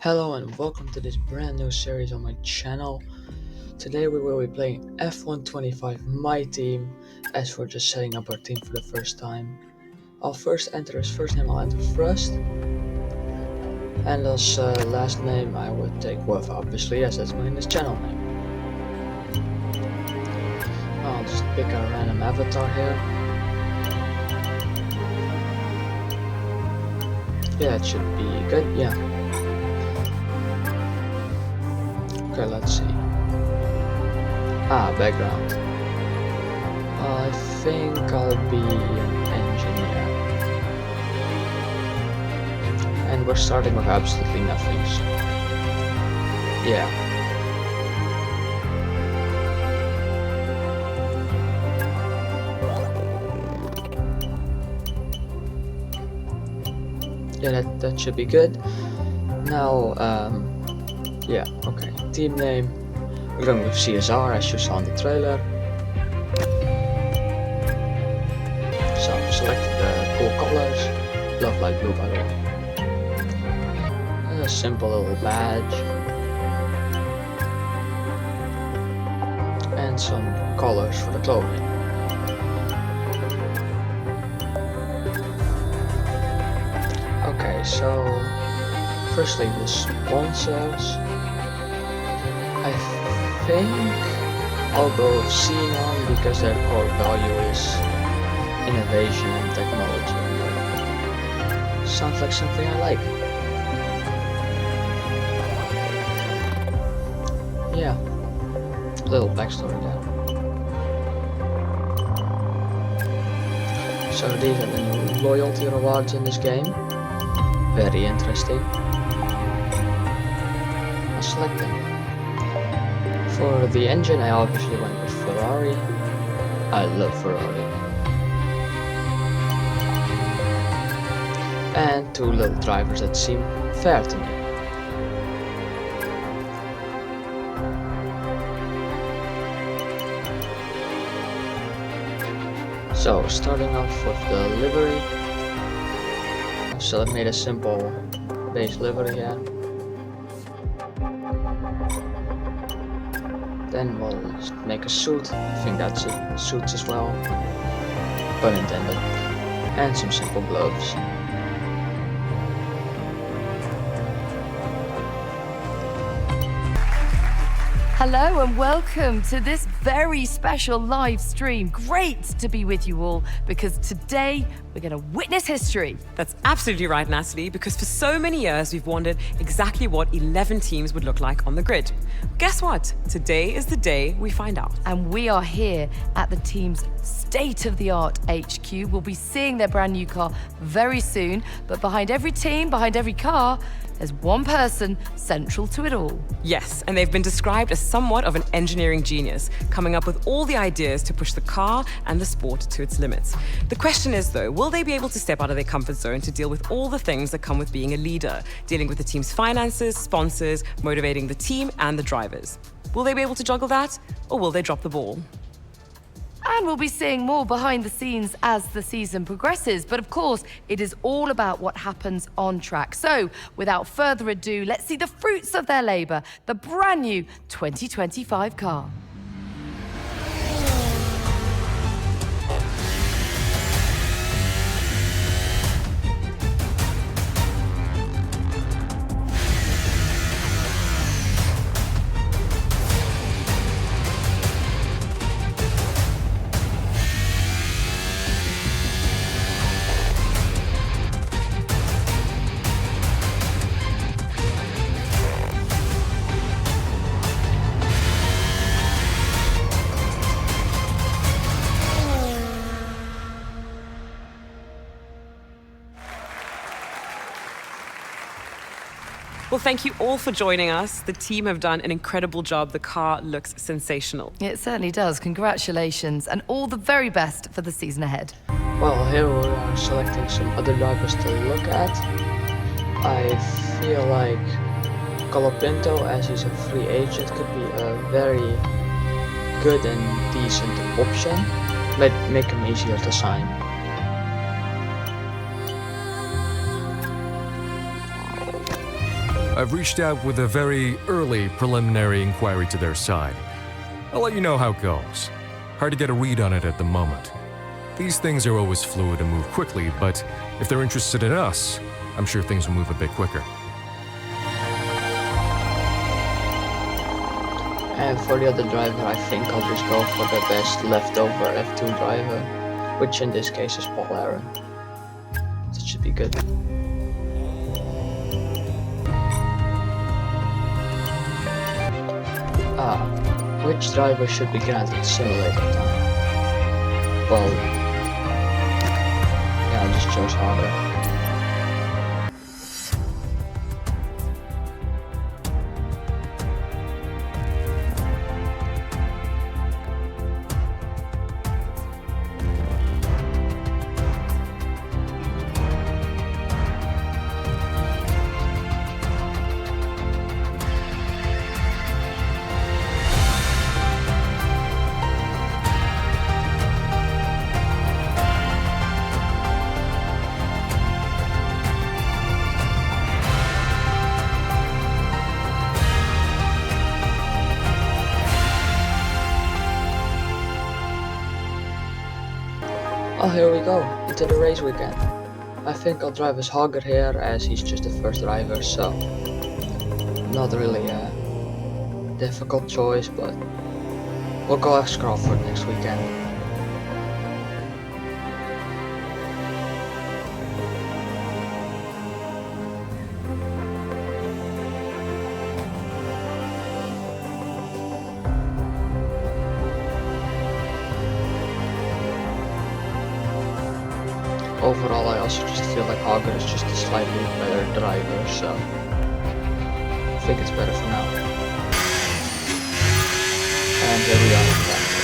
Hello and welcome to this brand new series on my channel. Today we will be playing F125 my team, as we're just setting up our team for the first time. I'll first enter his first name, I'll enter Thrust. And as last name I would take Wolf, obviously, as that's my channel name. I'll just pick a random avatar here. Yeah, it should be good, yeah. Okay, let's see. Background. I think I'll be an engineer. And we're starting with absolutely nothing, so yeah. Yeah, that should be good. Now, yeah, okay. Team name. We're going with CSR, as you saw in the trailer. So I've selected the cool colors. Love light blue, by the way. And a simple little badge. And some colors for the clothing. Okay, so firstly the sponsors. I think I'll go with Xenon because their core value is innovation and technology. Sounds like something I like. Yeah, little backstory there. So these are the new loyalty rewards in this game. Very interesting. I'll select them. For the engine, I obviously went with Ferrari. I love Ferrari. And two little drivers that seem fair to me. So, starting off with the livery. So I made a simple base livery here. Then we'll make a suit. I think that's it. Suits as well. Pun intended. And some simple gloves. Hello and welcome to this very special live stream. Great to be with you all because today we're going to witness history. That's absolutely right, Natalie, because for so many years we've wondered exactly what 11 teams would look like on the grid. Guess what? Today is the day we find out. And we are here at the team's state-of-the-art HQ. We'll be seeing their brand new car very soon, but behind every team, behind every car, there's one person central to it all. Yes, and they've been described as somewhat of an engineering genius, coming up with all the ideas to push the car and the sport to its limits. The question is, though, will they be able to step out of their comfort zone to deal with all the things that come with being a leader, dealing with the team's finances, sponsors, motivating the team and the drivers? Will they be able to juggle that, or will they drop the ball? And we'll be seeing more behind the scenes as the season progresses. But of course, it is all about what happens on track. So, without further ado, let's see the fruits of their labor, the brand new 2025 car. Well, thank you all for joining us. The team have done an incredible job. The car looks sensational. It certainly does. Congratulations and all the very best for the season ahead. Well, here we are selecting some other drivers to look at. I feel like Colapinto, as he's a free agent, could be a very good and decent option. Make him easier to sign. I've reached out with a very early preliminary inquiry to their side. I'll let you know how it goes. Hard to get a read on it at the moment. These things are always fluid and move quickly, but if they're interested in us, I'm sure things will move a bit quicker. And for the other driver, I think I'll just go for the best leftover F2 driver, which in this case is Paul Aaron. That should be good. Which driver should be granted simulator time? Well, yeah, I just chose Harder. Oh, here we go, into the race weekend. I think I'll drive as Hager here, as he's just the first driver, so not really a difficult choice, but we'll go as Crawford next weekend. Overall, I also just feel like Hager is just a slightly better driver, so I think it's better for now. And here we are in practice.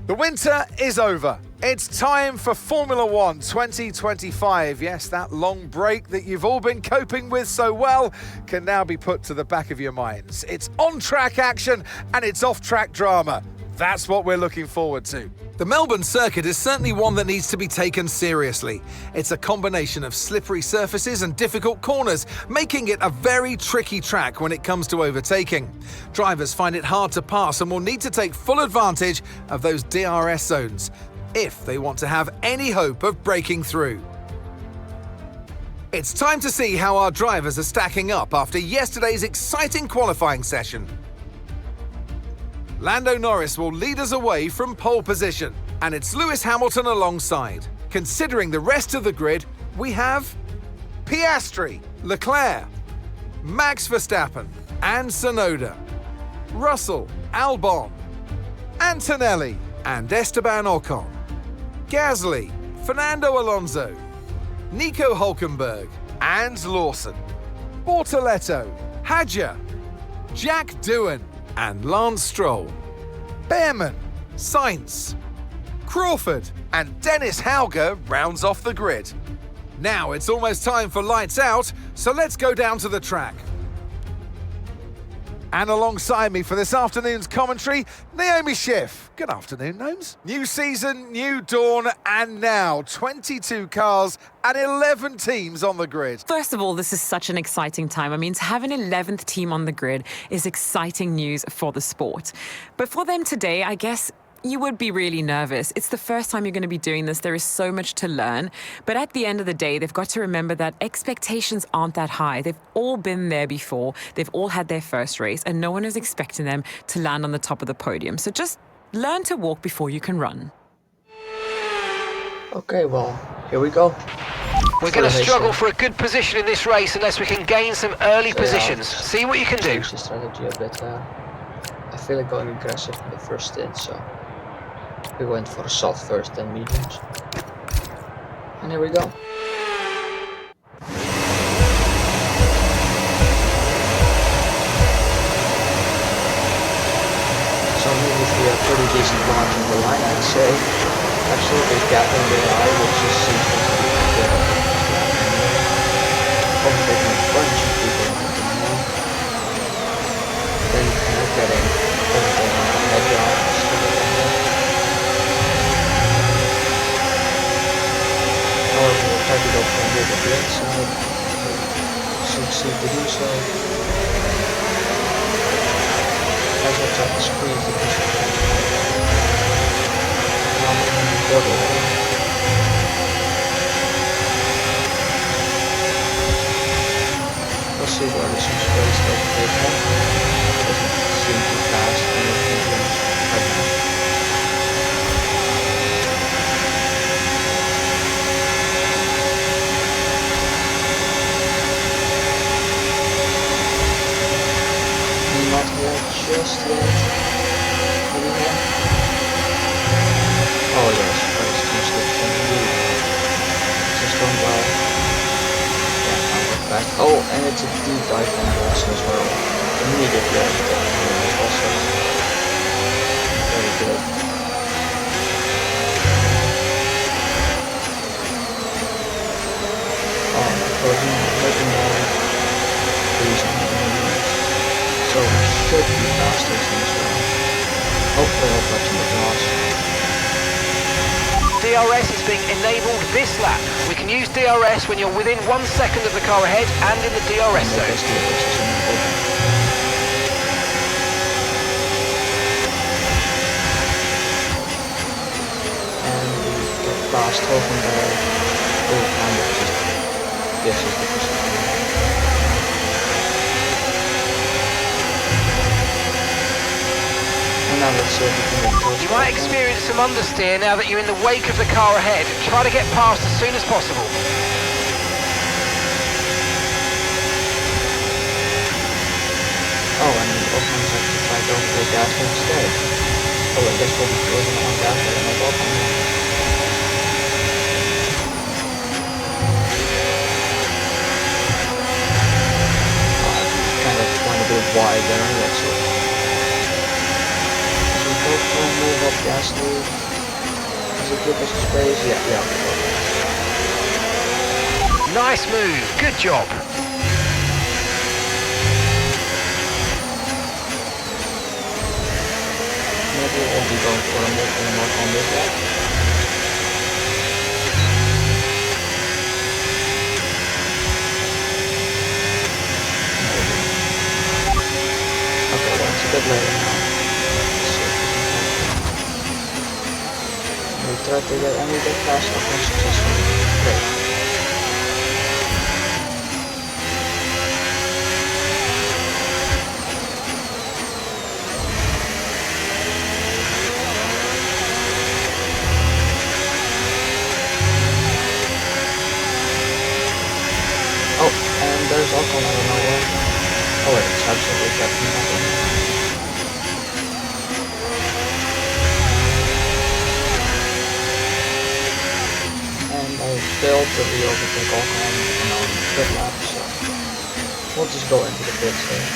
The winter is over. It's time for Formula One 2025. Yes, that long break that you've all been coping with so well can now be put to the back of your minds. It's on-track action and it's off-track drama. That's what we're looking forward to. The Melbourne circuit is certainly one that needs to be taken seriously. It's a combination of slippery surfaces and difficult corners, making it a very tricky track when it comes to overtaking. Drivers find it hard to pass and will need to take full advantage of those DRS zones if they want to have any hope of breaking through. It's time to see how our drivers are stacking up after yesterday's exciting qualifying session. Lando Norris will lead us away from pole position, and it's Lewis Hamilton alongside. Considering the rest of the grid, we have Piastri, Leclerc, Max Verstappen, and Tsunoda, Russell, Albon, Antonelli, and Esteban Ocon, Gasly, Fernando Alonso, Nico Hulkenberg, and Lawson, Bortoletto, Hadjar, Jack Doohan, and Lance Stroll, Behrman, Sainz, Crawford, and Dennis Hauger rounds off the grid. Now it's almost time for lights out, so let's go down to the track. And alongside me for this afternoon's commentary, Naomi Schiff. Good afternoon, Gnomes. New season, new dawn, and now 22 cars and 11 teams on the grid. First of all, this is such an exciting time. I mean, to have an 11th team on the grid is exciting news for the sport. But for them today, I guess you would be really nervous. It's the first time you're going to be doing this. There is so much to learn. But at the end of the day, they've got to remember that expectations aren't that high. They've all been there before. They've all had their first race, and no one is expecting them to land on the top of the podium. So just learn to walk before you can run. Okay, well, here we go. We're going to struggle for a good position in this race unless we can gain some early positions. Yeah, See what you can do. Change the strategy a bit. I feel like going aggressive in the first stint, so we went for a soft first, then mediums. And here we go. So immediately a pretty decent launch on the line, I'd say. Absolutely gapping the eye, which is seems to be overtaking in front succeed to do so. As I try to squeeze the piece of track. Now I'm in the border. We'll see where there's some space to take off. Doesn't seem too fast and right now. Not here just yet. Maybe here? Oh yes, first two slips indeed. Just going by. Yeah, now we're back. Oh, and it's a deep dive on the also as well. Immediately after that, also very good. Oh, closing, making more reason. So we should be faster as well. Hopefully I'll touch the glass. DRS is being enabled this lap. We can use DRS when you're within 1 second of the car ahead and in the DRS zone. And we get past Hovenberg. Oh, kind of just gives us the position. And now let's see if we can get close. You might experience some understeer now that you're in the wake of the car ahead. Try to get past as soon as possible. Oh, and we also have to try to overtake Gasly instead. Oh, I guess we'll be closing on Gasly and I'll welcome him. Kind of went a bit wide there, let's see. So we both try and move up Gasly. Does it give us a space? Yeah. Nice move. Good job. Maybe we'll be going for a move on this lap. Okay, that's a bit later now. We try to get and we get past up unsuccessfully. Great. Oh, and there's alcohol out of nowhere. Oh wait, it's absolutely definitely nothing. And I failed to re-overtake alcohol on our pit lap, so we'll just go into the pits here.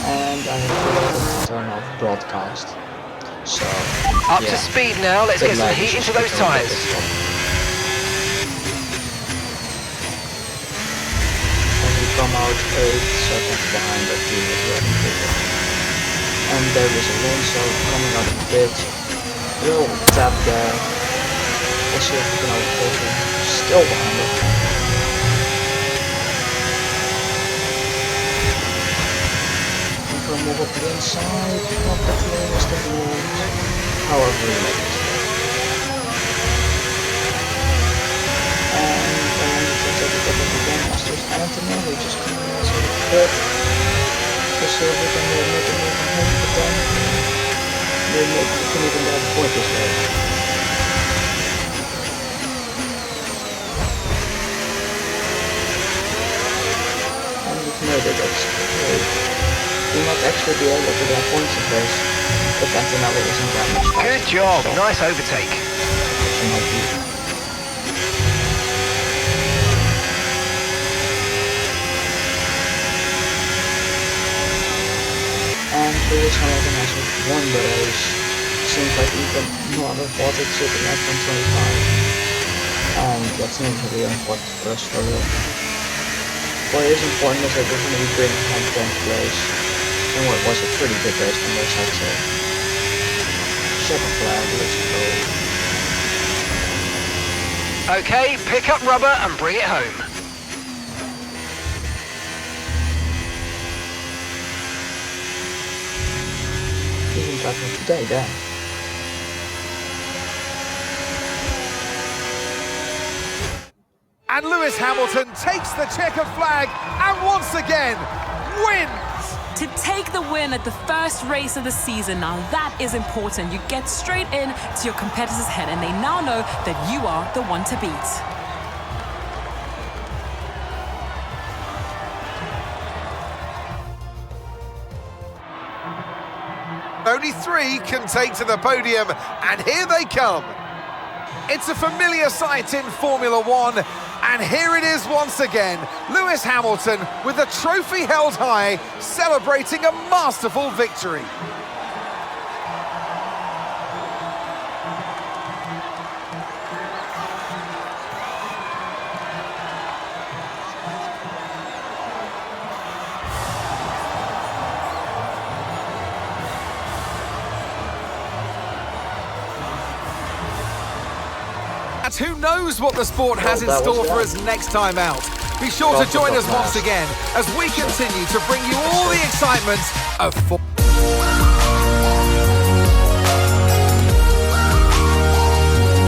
And I have forgotten to turn off broadcast. So, Up yeah. to speed now. Let's get some heat into those tyres. And we come out 8 seconds behind our team as well. And there is Alonso coming out of the pit. Little tap there. We'll see if we can overtake him. Still behind him. And we'll move up to the inside. Not the cleanest of moves. However, we make it. And takes everything up again. Masters Antonelli just coming out of the pit. We'll see if we can make a move on him, but then maybe we can even get a point this way. And we've made it, that's great. We might actually be able to get points in place if Antonelli isn't that much faster. Good job. So, Nice overtake. it might be. And Lewis Hamilton has won the race. Seems like even no other botted sitting at 125. And that's not really important for us for real. What is important is that we're going to be bringing home 10th place. And what was a pretty good race from this, I'd say. Check a flag, let's go. Okay, pick up rubber and bring it home. Even driving today, damn. And Lewis Hamilton takes the checkered flag and once again wins. To take the win at the first race of the season, now that is important. You get straight in to your competitor's head and they now know that you are the one to beat. Only 3 can take to the podium, and here they come. It's a familiar sight in Formula One, and here it is once again. Lewis Hamilton, with the trophy held high, celebrating a masterful victory. And who knows what the sport has in store for us next time out. Be sure to join us once again as we continue to bring you all the excitement of